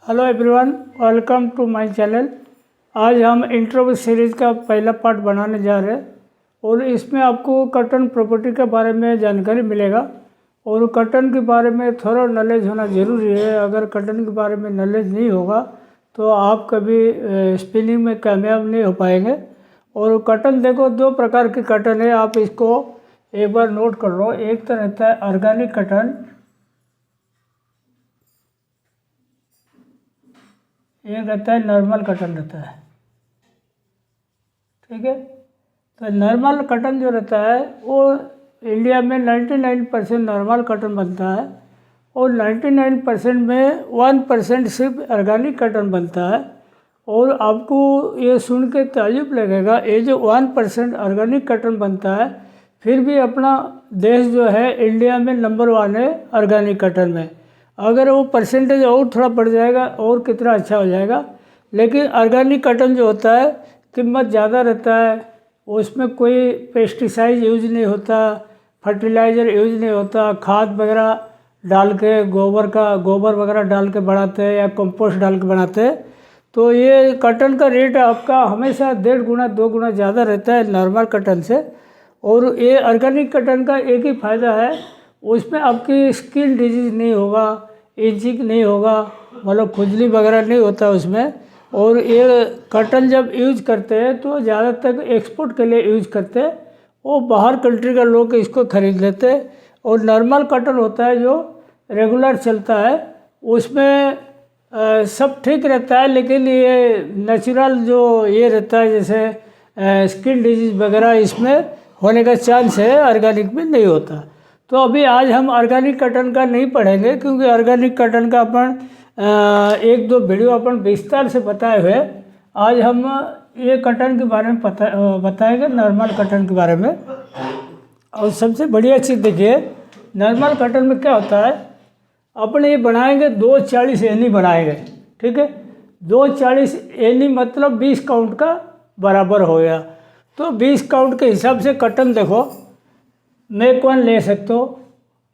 Hello everyone, welcome to my channel. आज हम intro series का पहला पार्ट बनाने जा रहे हैं और इसमें आपको कॉटन प्रॉपर्टी के बारे में जानकारी मिलेगा। और कॉटन के बारे में थोड़ा नॉलेज होना ज़रूरी है। अगर कॉटन के बारे में नॉलेज नहीं होगा तो आप कभी स्पिनिंग में कामयाब नहीं हो पाएंगे। और कॉटन देखो, दो प्रकार की कॉटन है, आप इसको एक बार नोट कर लो। एक तो रहता है ऑर्गेनिक कॉटन, एक रहता है नॉर्मल कॉटन रहता है। ठीक है, तो नॉर्मल कॉटन जो रहता है वो इंडिया में 99% नॉर्मल कॉटन बनता है और 99% में 1% सिर्फ ऑर्गेनिक कॉटन बनता है। और आपको ये सुन के ताज्जुब लगेगा, ये जो 1% ऑर्गेनिक कॉटन बनता है फिर भी अपना देश जो है इंडिया में नंबर 1 है ऑर्गेनिक कॉटन में। अगर वो परसेंटेज और थोड़ा बढ़ जाएगा और कितना अच्छा हो जाएगा। लेकिन ऑर्गेनिक कॉटन जो होता है कीमत ज़्यादा रहता है, उसमें कोई पेस्टिसाइड यूज नहीं होता, फर्टिलाइज़र यूज नहीं होता, खाद वगैरह डाल के गोबर वगैरह डाल के बनाते हैं या कंपोस्ट डाल के बनाते हैं। तो ये कॉटन का रेट आपका हमेशा 1.5 गुना 2 गुना ज़्यादा रहता है नॉर्मल कॉटन से। और ये ऑर्गेनिक कॉटन का एक ही फ़ायदा है, उसमें आपकी स्किन डिजीज नहीं होगा, इचिंग नहीं होगा, मतलब खुजली वगैरह नहीं होता उसमें। और ये कॉटन जब यूज करते हैं तो ज़्यादातर एक्सपोर्ट के लिए यूज करते हैं, वो बाहर कंट्री का लोग इसको खरीद लेते हैं। और नॉर्मल कॉटन होता है जो रेगुलर चलता है, उसमें सब ठीक रहता है। लेकिन ये नेचुरल जो ये रहता है जैसे स्किन डिजीज वगैरह इसमें होने का चांस है, ऑर्गेनिक में नहीं होता। तो अभी आज हम ऑर्गेनिक कॉटन का नहीं पढ़ेंगे क्योंकि ऑर्गेनिक कॉटन का अपन एक दो वीडियो अपन विस्तार से बताए हुए। आज हम ये कॉटन के बारे में बताएंगे, नॉर्मल कॉटन के बारे में। और सबसे बढ़िया चीज़ देखिए, नॉर्मल कॉटन में क्या होता है, अपन ये बनाएंगे 240 एनी बनाएंगे। ठीक है, 240 एनी मतलब 20 काउंट का बराबर हो गया। तो 20 काउंट के हिसाब से कॉटन देखो, मैक 1 ले सकते हो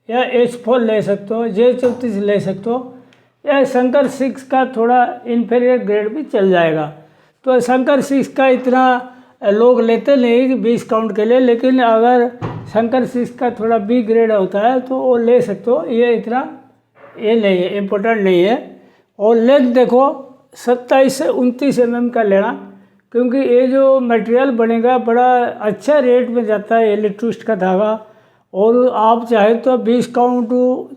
या H4 ले सकते हो, J34 ले सकते हो, या शंकर 6 का थोड़ा इन्फीरियर ग्रेड भी चल जाएगा। तो शंकर 6 का इतना लोग लेते नहीं 20 काउंट के लिए, लेकिन अगर शंकर 6 का थोड़ा बी ग्रेड होता है तो वो ले सकते हो, ये इतना ये नहीं है, इम्पोर्टेंट नहीं है। और लेंथ देखो 27 से 29 mm का लेना, क्योंकि ये जो मटेरियल बनेगा बड़ा अच्छा रेट में जाता है इलेक्ट्रिस्ट का धागा। और आप चाहे तो 20 काउंट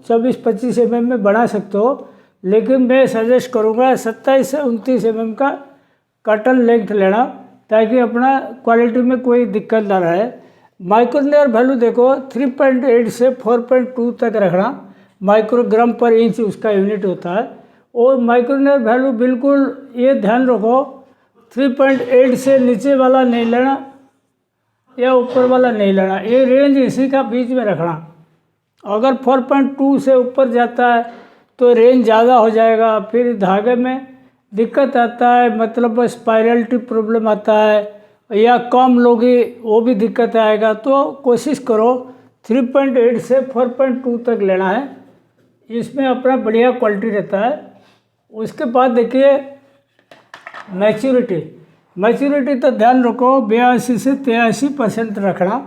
24-25 mm में बना सकते हो, लेकिन मैं सजेस्ट करूँगा 27 से 29 mm का कॉटन लेंथ लेना, ताकि अपना क्वालिटी में कोई दिक्कत ना रहे। माइक्रोनियर वैल्यू देखो 3.8 से 4.2 तक रखना, माइक्रोग्राम पर इंच उसका यूनिट होता है। और माइक्रोनियर वैल्यू बिल्कुल ये ध्यान रखो 3.8 से नीचे वाला नहीं लेना या ऊपर वाला नहीं लेना, ये रेंज इसी का बीच में रखना। अगर 4.2 से ऊपर जाता है तो रेंज ज़्यादा हो जाएगा, फिर धागे में दिक्कत आता है, मतलब स्पाइरलिटी प्रॉब्लम आता है, या कम लोगी वो भी दिक्कत आएगा। तो कोशिश करो 3.8 से 4.2 तक लेना है, इसमें अपना बढ़िया क्वालिटी रहता है। उसके बाद देखिए मैच्योरिटी तो ध्यान रखो 82 से 83% रखना।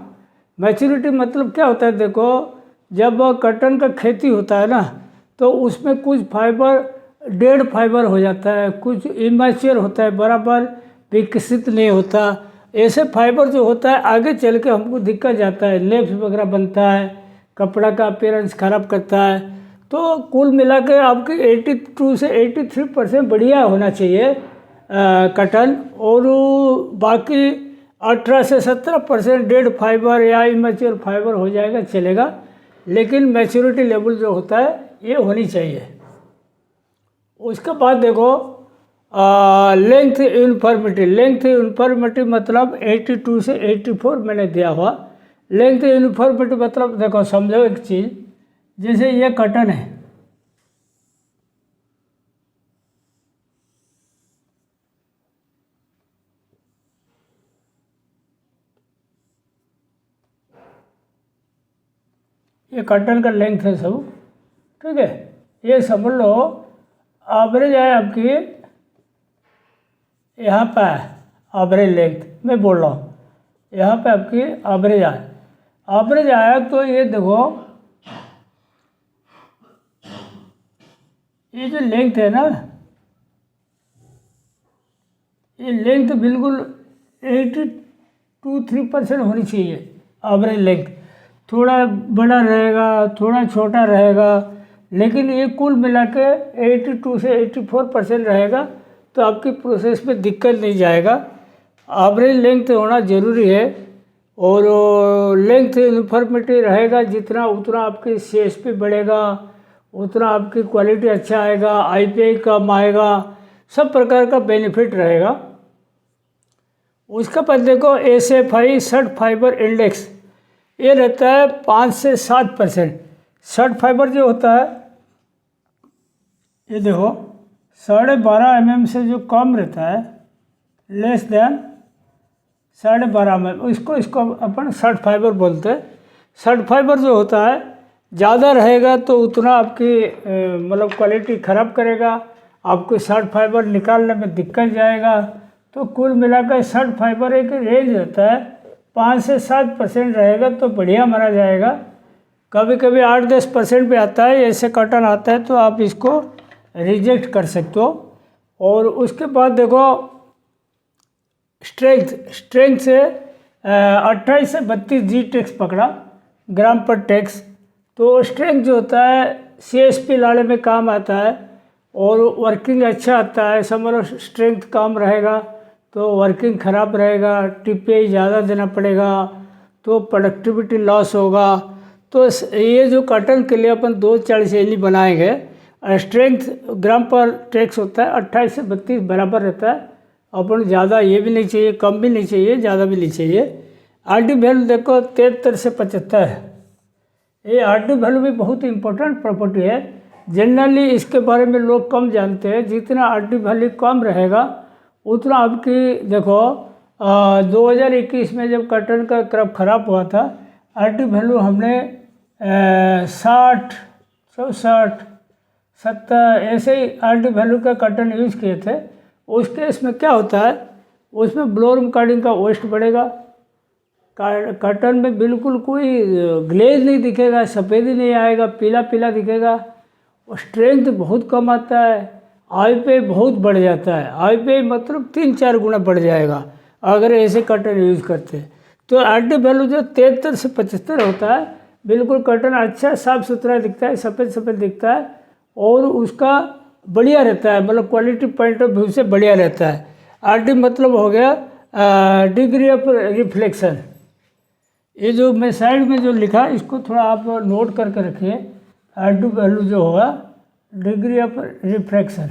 मैच्योरिटी मतलब क्या होता है, देखो जब कॉटन का खेती होता है ना तो उसमें कुछ फाइबर डेड फाइबर हो जाता है, कुछ इमैच्योर होता है, बराबर विकसित नहीं होता। ऐसे फाइबर जो होता है आगे चल के हमको दिक्कत जाता है, लेप्स वगैरह बनता है, कपड़ा का अपीयरेंस खराब करता है। तो कुल मिला के आपकी 82 से 83% बढ़िया होना चाहिए कॉटन। और बाकी 18 से 17% डेड फाइबर या इमेच्योर फाइबर हो जाएगा, चलेगा। लेकिन मैच्योरिटी लेवल जो होता है ये होनी चाहिए। उसके बाद देखो लेंथ यूनिफॉर्मिटी मतलब 82 से 84 मैंने दिया हुआ। लेंथ यूनिफॉर्मिटी मतलब देखो, समझो एक चीज़, जैसे ये कॉटन है, ये कॉटन का लेंथ है सब। ठीक है, ये समझ लो एवरेज है आपकी यहाँ पे है, एवरेज लेंथ मैं बोल रहा हूँ, यहाँ पे आपकी एवरेज आया। एवरेज आया तो ये देखो, ये जो लेंथ है ना, ये लेंथ बिल्कुल 82-83% होनी चाहिए एवरेज लेंथ। थोड़ा बड़ा रहेगा, थोड़ा छोटा रहेगा, लेकिन ये कुल मिला के 82 से 84% रहेगा तो आपकी प्रोसेस में दिक्कत नहीं जाएगा। एवरेज लेंथ होना ज़रूरी है, और लेंथ यूनिफॉर्मिटी रहेगा जितना, उतना आपकी CSP बढ़ेगा, उतना आपकी क्वालिटी अच्छा आएगा, IPI कम आएगा, सब प्रकार का बेनिफिट रहेगा। उसका बाद देखो SFI सर्ट फाइबर इंडेक्स, ये रहता है 5 से 7%। सर्ट फाइबर जो होता है, ये देखो 12.5 mm से जो कम रहता है, लेस देन 12.5 mm, इसको अपन सर्ट फाइबर बोलते हैं। सर्ट फाइबर जो होता है ज़्यादा रहेगा तो उतना आपकी मतलब क्वालिटी ख़राब करेगा, आपको सर्ट फाइबर निकालने में दिक्कत जाएगा। तो कुल मिलाकर सर्ट फाइबर एक रेंज रहता है, 5 से 7% रहेगा तो बढ़िया माना जाएगा। कभी कभी 8-10% भी आता है, ऐसे कॉटन आता है तो आप इसको रिजेक्ट कर सकते हो। और उसके बाद देखो स्ट्रेंथ से 28 से 32 G-टेक्स पकड़ा, ग्राम पर टेक्स। तो स्ट्रेंथ जो होता है CSP लाने में काम आता है और वर्किंग अच्छा आता है। समझ, स्ट्रेंथ कम रहेगा तो वर्किंग ख़राब रहेगा, TPI ज़्यादा देना पड़ेगा तो प्रोडक्टिविटी लॉस होगा। तो ये जो कॉटन के लिए अपन 2-4 शैली बनाएंगे। स्ट्रेंथ ग्राम पर टेक्स होता है 28 से 32 बराबर रहता है। अपन ज़्यादा ये भी नहीं चाहिए, कम भी नहीं चाहिए, ज़्यादा भी नहीं चाहिए। RD वैल्यू देखो 73 से 75 है। ये RD वैल्यू भी बहुत इंपॉर्टेंट प्रॉपर्टी है। जनरली इसके बारे में लोग कम जानते हैं। जितना RD वैल्यू कम रहेगा उतना आपकी देखो 2021 में जब कॉटन का क्रॉप ख़राब हुआ था, RD वैल्यू हमने 60, 64, 70 ऐसे ही RD वैल्यू का कॉटन यूज़ किए थे। उस केस में क्या होता है, उसमें ब्लोरम कार्डिंग का वेस्ट बढ़ेगा, कॉटन में बिल्कुल कोई ग्लेज नहीं दिखेगा, सफ़ेदी नहीं आएगा, पीला पीला दिखेगा, और स्ट्रेंथ बहुत कम आता है, IPI बहुत बढ़ जाता है। IPI मतलब 3-4 गुना बढ़ जाएगा अगर ऐसे कॉटन यूज़ करते हैं। तो RD वैल्यू जो 73 से 75 होता है, बिल्कुल कॉटन अच्छा साफ़ सुथरा दिखता है, सफ़ेद सफ़ेद दिखता है और उसका बढ़िया रहता है, मतलब क्वालिटी पॉइंट ऑफ व्यू से बढ़िया रहता है। RD मतलब हो गया डिग्री ऑफ रिफ्लेक्शन। ये जो मैं साइड में जो लिखा इसको थोड़ा आप नोट करके रखिए। RD वैल्यू जो होगा डिग्री ऑफ रिफ्रैक्शन।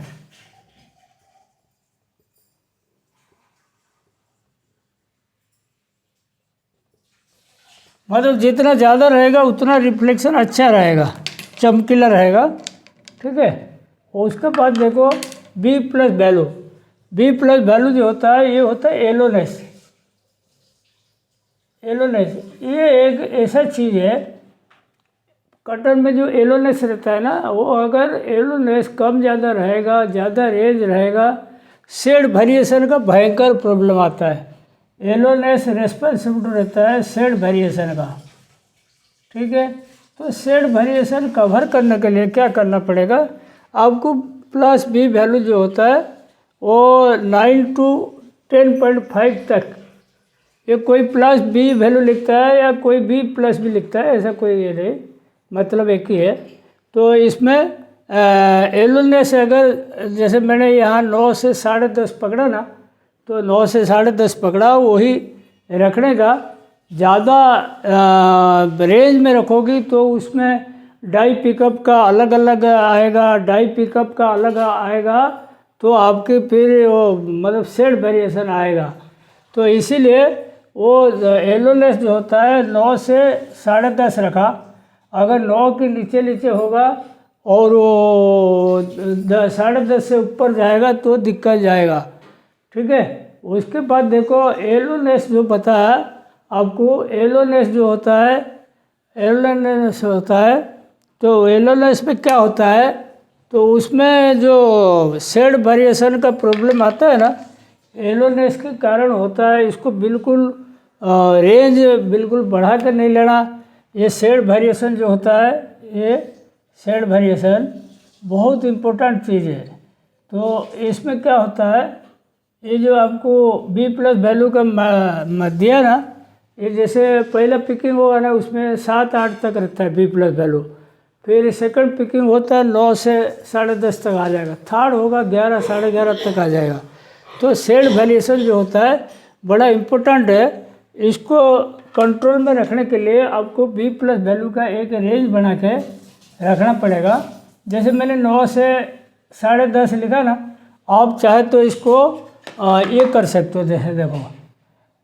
मतलब जितना ज़्यादा रहेगा उतना रिफ्लेक्शन अच्छा रहेगा, चमकीला रहेगा, ठीक है। और उसके बाद देखो B+ वैल्यू। B+ वैल्यू जो होता है ये होता है येलोनेस। ये एक ऐसा चीज़ है कॉटन में जो येलोनेस रहता है ना, वो अगर येलोनेस कम ज़्यादा रहेगा, ज़्यादा रेंज रहेगा, शेड वेरिएशन का भयंकर प्रॉब्लम आता है। येलोनेस रेस्पॉन्सिबल रहता है शेड वेरिएशन का, ठीक है। तो शेड वेरिएशन कवर करने के लिए क्या करना पड़ेगा आपको, B+ वैल्यू जो होता है वो 9 to 10.5 तक, ये कोई B+ वैल्यू लिखता है या कोई B+ भी लिखता है, ऐसा कोई ये नहीं, मतलब एक ही है। तो इसमें येलोनेस अगर जैसे मैंने यहाँ 9 से 10.5 पकड़ा ना, तो 9 से 10.5 पकड़ा, वही रखने का। ज़्यादा रेंज में रखोगी तो उसमें डाई पिकअप का अलग अलग आएगा, डाई पिकअप का अलग आएगा, तो आपके फिर वो मतलब शेड वेरिएशन आएगा। तो इसीलिए वो येलोनेस जो होता है 9 से 10.5 रखा। अगर 9 के नीचे नीचे होगा और वो 10.5 से ऊपर जाएगा तो दिक्कत जाएगा, ठीक है। उसके बाद देखो येलोनेस जो पता है आपको, येलोनेस जो होता है, येलोनेस होता है तो येलोनेस में क्या होता है, तो उसमें जो शेड वेरिएशन का प्रॉब्लम आता है ना, येलोनेस के कारण होता है। इसको बिल्कुल रेंज बिल्कुल बढ़ा कर नहीं लेना। ये शेड वेरिएशन जो होता है, ये शेड वेरिएशन बहुत इम्पोर्टेंट चीज़ है। तो इसमें क्या होता है, ये जो आपको बी प्लस वैल्यू का दिया ना, ये जैसे पहला पिकिंग होगा ना, उसमें 7-8 तक रहता है बी प्लस वैल्यू। फिर सेकंड पिकिंग होता है 9 से 10.5 तक आ जाएगा। थर्ड होगा 11, 11:30 तक आ जाएगा। तो शेड वेरिएशन जो होता है बड़ा इम्पोर्टेंट है। इसको कंट्रोल में रखने के लिए आपको बी प्लस वैल्यू का एक रेंज बना के रखना पड़ेगा। जैसे मैंने 9 से 10:30 लिखा ना, आप चाहे तो इसको ये कर सकते हो। जैसे देखो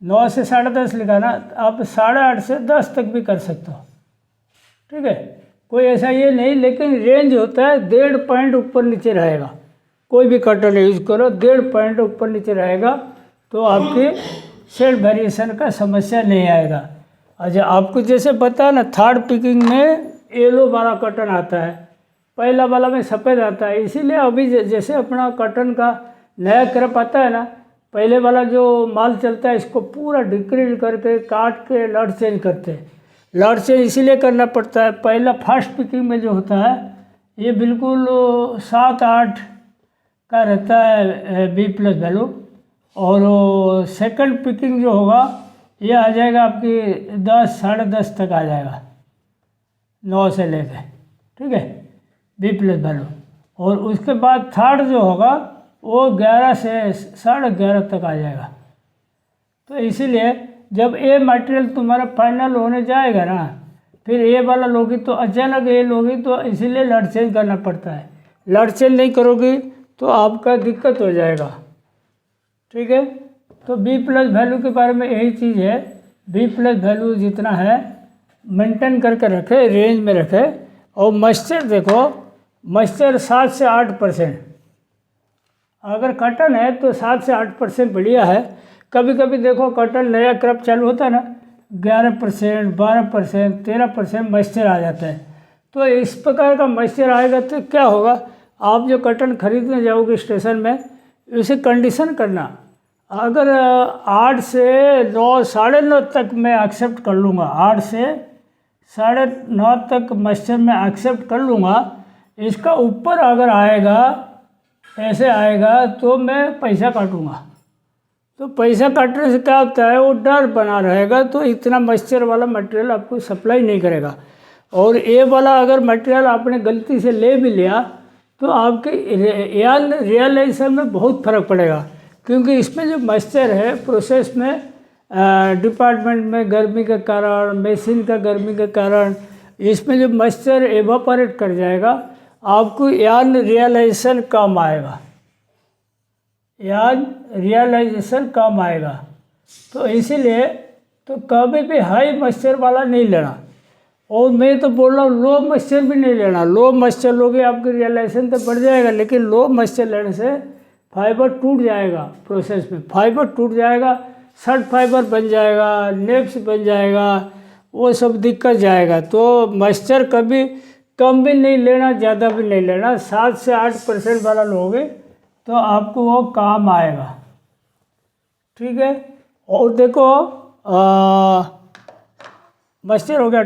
9 से 10:30 लिखा ना, आप 8:30 से 10 तक भी कर सकते हो। ठीक है, कोई ऐसा ये नहीं, लेकिन रेंज होता है 1.5 पॉइंट ऊपर नीचे रहेगा। कोई भी कटर यूज करो 1.5 पॉइंट ऊपर नीचे रहेगा तो आपकी शेड वेरिएशन का समस्या नहीं आएगा। अच्छा, आपको जैसे पता है ना, थर्ड पिकिंग में येलो वाला कटन आता है, पहला वाला में सफ़ेद आता है। इसीलिए अभी जैसे अपना कटन का नया क्रप आता है ना, पहले वाला जो माल चलता है इसको पूरा डिक्रीज करके काट के लड़ चेंज करते हैं। लड़ चेंज इसीलिए करना पड़ता है, पहला फर्स्ट पिकिंग में जो होता है ये बिल्कुल 7-8 का रहता है बी प्लस वैल्यू, और सेकंड पिकिंग जो होगा ये आ जाएगा आपकी 10, 10:30 तक आ जाएगा, 9 से लेके। ठीक है, बी प्लस वैल्यू। और उसके बाद थर्ड जो होगा वो 11 से 11:30 तक आ जाएगा। तो इसीलिए जब ये मटेरियल तुम्हारा फाइनल होने जाएगा ना, फिर ये वाला लोगी तो अचानक ये लोगी, तो इसीलिए लड़ चेंज करना पड़ता है। लड़ चेंज नहीं करोगी तो आपका दिक्कत हो जाएगा। ठीक है, तो बी प्लस वैल्यू के बारे में यही चीज़ है। बी प्लस वैल्यू जितना है मेंटेन करके रखे, रेंज में रखे। और मॉइस्चर देखो, मॉइस्चर 7 से 8%। अगर कटन है तो 7 से 8% बढ़िया है। कभी कभी देखो कटन नया क्रप चालू होता है ना, 11%, 12%, 13% मॉइस्चर आ जाता है। तो इस प्रकार का मॉइस्चर आएगा तो क्या होगा, आप जो कटन खरीदने जाओगे स्टेशन में, उसे कंडीशन करना। अगर 8 से 9, 9:30 तक मैं एक्सेप्ट कर लूँगा, 8 से 9:30 तक मॉइस्चर में एक्सेप्ट कर लूँगा। इसका ऊपर अगर आएगा, ऐसे आएगा, तो मैं पैसा काटूँगा। तो पैसा काटने से क्या होता है, वो डर बना रहेगा, तो इतना मॉइस्चर वाला मटेरियल आपको सप्लाई नहीं करेगा। और ये वाला अगर मटेरियल आपने गलती से ले भी लिया तो आपके रियलाइजेशन में बहुत फ़र्क पड़ेगा, क्योंकि इसमें जो मॉइस्चर है प्रोसेस में, डिपार्टमेंट में गर्मी के कारण, मशीन का गर्मी के कारण, इसमें जो मॉइस्चर एवापोरेट कर जाएगा, आपको यार्न रियलाइजेशन कम आएगा, यार्न रियलाइजेशन कम आएगा। तो इसीलिए तो कभी भी हाई मॉइस्चर वाला नहीं लेना। और मैं तो बोल रहा हूँ लो मॉइस्चर भी नहीं लेना। लो मॉइस्चर लोगे आपकी रियलाइजेशन तो बढ़ जाएगा, लेकिन लो मॉइस्चर लेने से फाइबर टूट जाएगा, प्रोसेस में फाइबर टूट जाएगा, शर्ट फाइबर बन जाएगा, नेप्स बन जाएगा, वो सब दिक्कत जाएगा। तो मॉइस्चर कभी कम भी नहीं लेना, ज़्यादा भी नहीं लेना। 7 से 8% वाला लोगे तो आपको वो काम आएगा। ठीक है, और देखो मॉइस्चर हो गया।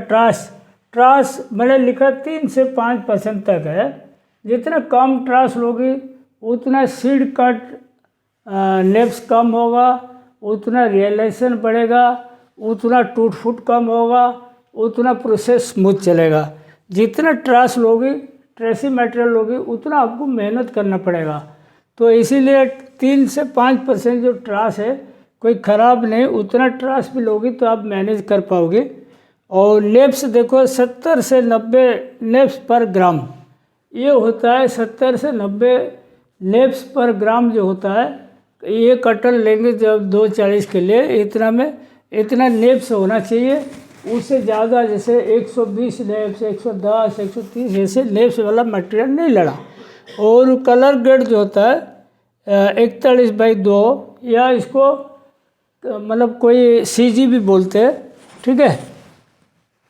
ट्रास मैंने लिखा 3 से 5% तक है। जितना कम ट्रास लोगी उतना सीड कट नेप्स कम होगा, उतना रियलाइजेशन बढ़ेगा, उतना टूट फूट कम होगा, उतना प्रोसेस स्मूथ चलेगा। जितना ट्रास लोगी, ट्रेसी मटेरियल लोगी, उतना आपको मेहनत करना पड़ेगा। तो इसीलिए 3 से 5% जो ट्रास है कोई ख़राब नहीं, उतना ट्रास भी लोगी तो आप मैनेज कर पाओगे। और नेप्स देखो 70 से 90 नेप्स पर ग्राम, ये होता है 70 से 90 नेप्स पर ग्राम जो होता है। ये कटन लेंगे जब 240 के लिए, इतना में इतना नेप्स होना चाहिए। उससे ज़्यादा जैसे 120 नेप्स, 110, 130 ऐसे नेप्स वाला मटेरियल नहीं लेना। और कलर ग्रेड जो होता है 41/2, या इसको मतलब कोई CG भी बोलते हैं। ठीक है,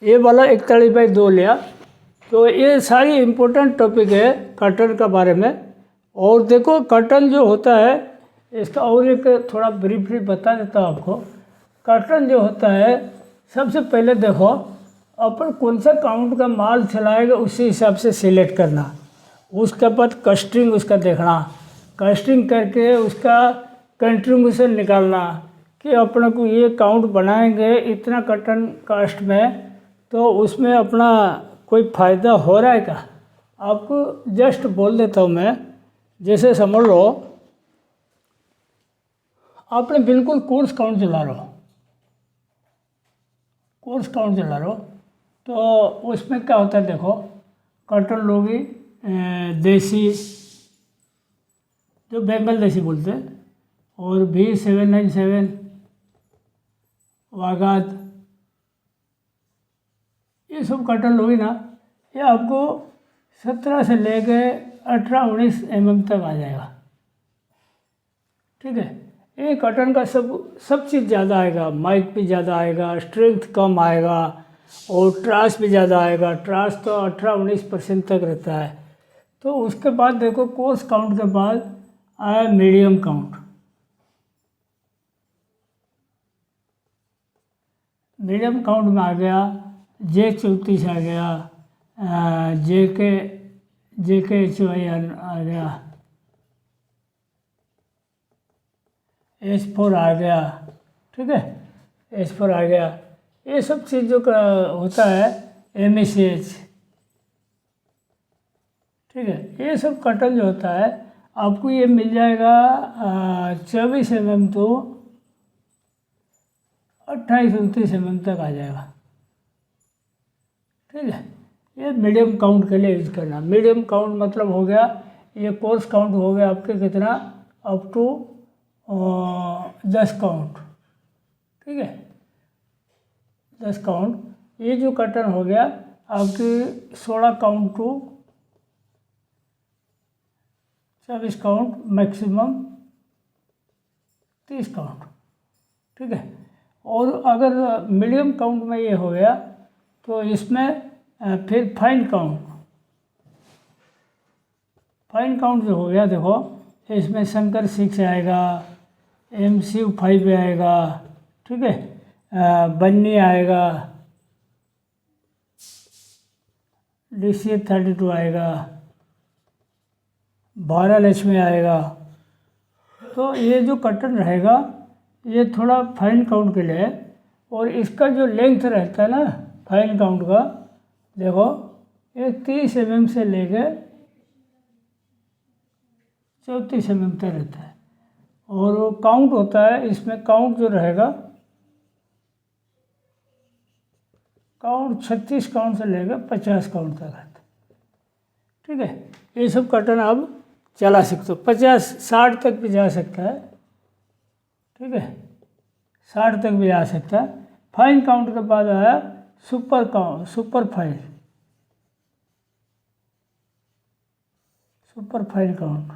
ये वाला 41/2 लिया। तो ये सारी इम्पोर्टेंट टॉपिक है कर्टन का बारे में। और देखो कर्टन जो होता है इसका और एक थोड़ा ब्रीफली बता देता हूँ आपको। कर्टन जो होता है सबसे पहले देखो अपन कौन सा काउंट का माल चलाएगा उसी हिसाब से सिलेक्ट करना। उसके बाद कस्टिंग उसका देखना, कस्टिंग करके उसका कंट्रीब्यूशन निकालना कि अपने को ये काउंट बनाएंगे इतना कर्टन कास्ट में, तो उसमें अपना कोई फ़ायदा हो रहा है क्या। आपको जस्ट बोल देता हूँ मैं, जैसे समझ लो आपने बिल्कुल कोर्स काउंट चला लो, कोर्स काउंट चला लो, तो उसमें क्या होता है देखो, कर्टन लोगी देसी जो बंगाल देसी बोलते हैं, और B797 वागात, ये सब कर्टन लोगी ना, ये आपको 17 से लेके 18-19 mm तक आ जाएगा। ठीक है, ये कर्टन का सब चीज़ ज़्यादा आएगा, माइक भी ज़्यादा आएगा, स्ट्रेंथ कम आएगा, और ट्रास भी ज़्यादा आएगा। ट्रास तो 18-19% तक रहता है। तो उसके बाद देखो कोर्स काउंट के बाद आया मीडियम काउंट। मीडियम काउंट में आ गया J34 आ गया, JK आ गया, H4 आ गया। ठीक है, H4 आ गया। ये सब चीज़ों का होता है MECH। ठीक है, ये सब कर्टन जो होता है आपको ये मिल जाएगा 24 mm तो 28-29 mm तक आ जाएगा। ठीक है, ये मीडियम काउंट के लिए यूज करना। मीडियम काउंट मतलब हो गया, ये कोर्स काउंट हो गया आपके कितना, अप टू 10 काउंट। ठीक है, 10 काउंट। ये जो कर्टन हो गया आपकी 16 count to 24 count, maximum 30 count. ठीक है, और अगर मीडियम काउंट में ये हो गया तो इसमें फिर फाइन काउंट। फाइन काउंट जो हो गया देखो, इसमें शंकर 6 आएगा, MC5 आएगा। ठीक है, बन्नी आएगा, DC32 आएगा, 12 लक्ष्मी आएगा। तो ये जो कर्टन रहेगा ये थोड़ा फाइन काउंट के लिए है। और इसका जो लेंथ रहता है ना फाइन काउंट का, देखो ये 30 mm से लेके 34 mm तक रहता है। और वो काउंट होता है, इसमें काउंट जो रहेगा, काउंट 36 काउंट से लेकर 50 काउंट तक रहता है। ठीक है, ये सब कर्टन आप चला सकते हो, 50-60 तक भी जा सकता है। ठीक है, 60 तक भी जा सकता है। फाइन काउंट के बाद आया super count, super fine count.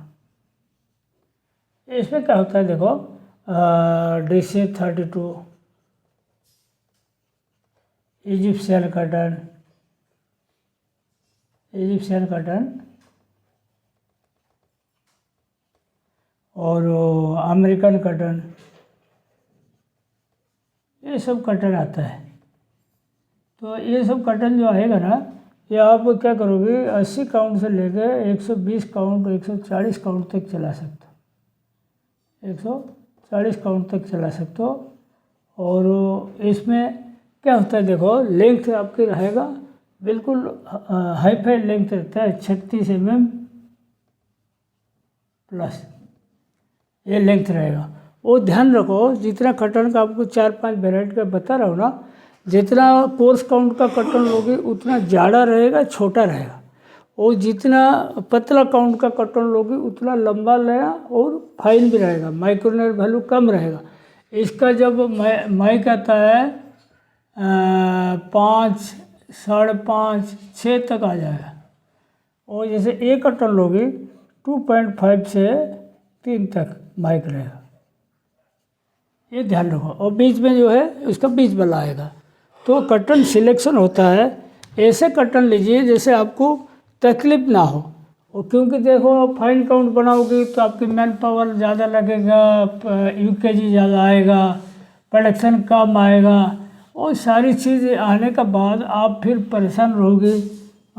इसमें क्या होता है देखो, DC32 इजिप्शियन कर्टन और अमेरिकन कर्टन, ये सब कर्टन आता है। तो ये सब कर्टन जो आएगा ना, ये आप क्या करोगे, 80 काउंट से लेकर 120 काउंट 140 काउंट तक चला सकते हो, 140 काउंट तक चला सकते हो। और इसमें क्या होता है देखो, लेंथ आपकी रहेगा बिल्कुल हाई फाई लेंथ रहता है, 36 mm प्लस ये लेंथ रहेगा। वो ध्यान रखो, जितना कर्टन का आपको 4-5 वेराइटी का बता रहा हूँ ना, जितना कोर्स काउंट का कर्टन लोगे उतना ज़्यादा रहेगा, छोटा रहेगा। और जितना पतला काउंट का कर्टन लोगे उतना लंबा रहेगा और फाइन भी रहेगा, माइक्रोनर वैल्यू कम रहेगा। इसका जब माइक आता है 5, 5.5, 6 तक आ जाएगा। और जैसे एक कर्टन लोगे 2.5 से 3 तक माइक रहेगा, ये ध्यान रखो। और बीच में जो है उसका बीच वाला आएगा। तो कर्टन सिलेक्शन होता है ऐसे कटन लीजिए जैसे आपको तकलीफ ना हो। और क्योंकि देखो फाइन काउंट बनाओगे तो आपकी मैन पावर ज़्यादा लगेगा, यूकेजी ज़्यादा आएगा, प्रोडक्शन कम आएगा, और सारी चीज़ आने के बाद आप फिर परेशान रहोगे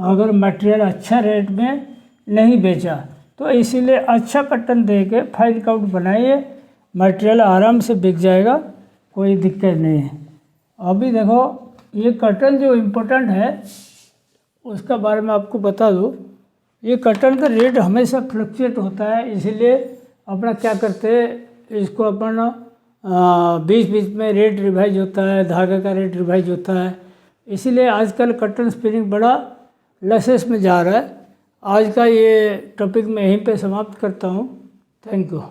अगर मटेरियल अच्छा रेट में नहीं बेचा। तो इसीलिए अच्छा कटन दे के फाइन काउंट बनाइए, मटेरियल आराम से बिक जाएगा, कोई दिक्कत नहीं है। अभी देखो ये कटन जो इम्पोर्टेंट है उसका बारे में आपको बता दूँ। ये कटन का रेट हमेशा फ्लक्चुएट होता है, इसीलिए अपना क्या करते हैं इसको अपन बीच बीच में रेट रिवाइज होता है, धागे का रेट रिवाइज होता है, इसीलिए आजकल कटन स्पिनिंग बड़ा लसेस में जा रहा है। आज का ये टॉपिक मैं यहीं पे समाप्त करता हूँ। Thank you.